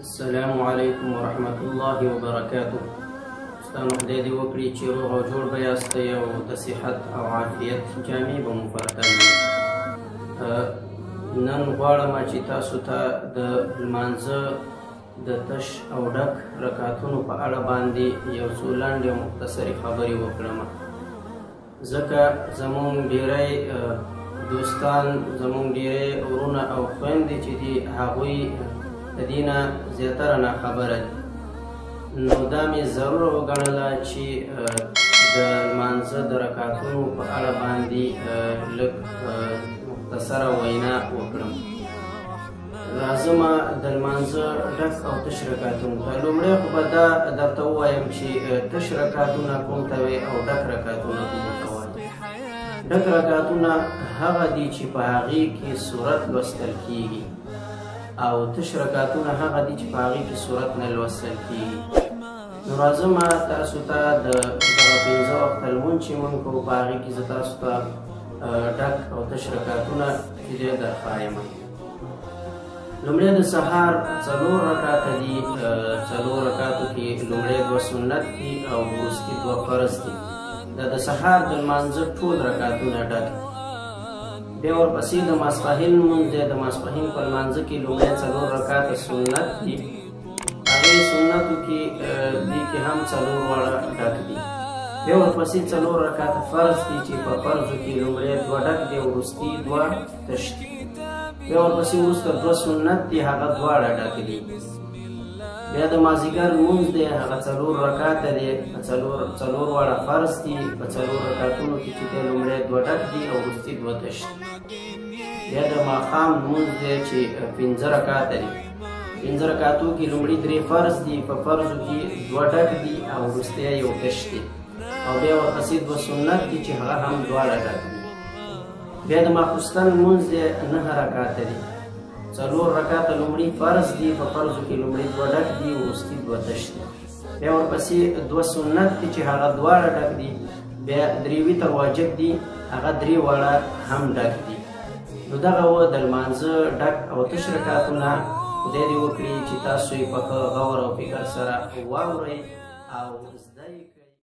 السلام علیکم ورحمت الله وبرکاته. ستاسو خدای دې وکړي چې روغ او جوړ به یاستئ او د صحت او عافیت جامې به مو پر تن وي. نن غواړم چې تاسو ته د لمانځه د تش او ډک رکعتونو په اړه باندې یو څو لنډې او مختصرې خبرې وکړم، ځکه زموږ ډېری دوستان، زموږ ډېری ورونه او خویندې چې دي هغوی د دې نه زیاتره ناخبره دي. نو دا مې ضروره وګڼله چې د لمانځه د رکعتونو په اړه باندې لږ مختصره وینا وکړم. راځمه د لمانځه ډک او تش رکعتونو ته. لومړی خو به دا درته ووایم چې تش رکعتونه کوم ته وایي او ډک رکعتونه کوم ته وایي. ډک رکعتونه هغه دي چې په هغې کې سورت لوستل کېږي، او تش رکعتونه هغه دي چې په هغې کې سورت نه لوستل کېږي. نو راځمه تاسو ته د دغه 5 وخته لمونځ چې مونږ کوو په هغې کې زه تاسو ته ډک او تش رکعتونه چې دی درښایم. لومړی د سهار 4 رکعته دي. 4 رکعتو کې لومړی 2 سنت دي او وروستي 2 فرض دي. دا د سهار د لمانځه ټول رکعتونه ډک دي. بیا ورپسې د ماسپښین لمونځ دی. د ماسپښین په لمانځه کې لومړی 4 رکعته سنت دي. هغې سنتو کې دې کې هم 4 واړه ډک دي. بیا ورپسې 4 رکعته فرض دي چې په فرضو کې لومړی 2 ډک دي او وروستي 2 تش دي. بیا ورپسې وروسته 2 سنت دي، هغه دواړه ډک دي. بیا د مازدیګر لمونځ دی، هغه 4 رکعته دی. 4 واړه فرض دي. په 4 رکعتونو کې چې دی لومړی 2 ډک دي او وروستي 2 تش دي. بیا د ماښام لمونځ دی چې 5 رکعته دي. 5 رکعتو کې لومړي 3 فرض دي. په فرضو کې 2 ډک دي او وروستی 1 تش دي. او بیا ورپسې 2 سنت دي چې هغه هم دواړه ډک دي. بیا د ماخوستن لمونځ دی 9 رکعته دي. 4 رکعته لومړي فرض دي. په فرضو کې لومړي 2 ډک دي او وروستي 2 تش دي. بیا ورپسې 2 سنت دي چې هغه دواړه ډک دي. بیا 3 وتر واجب دي، هغه 3 واړه هم ډک دي. نو دغه و د لمانځه ډک او تش رکعتونه. خدای دې وکړي چې تاسو یې په ښه غور او فکر سره واورئ او زده یې کړئ.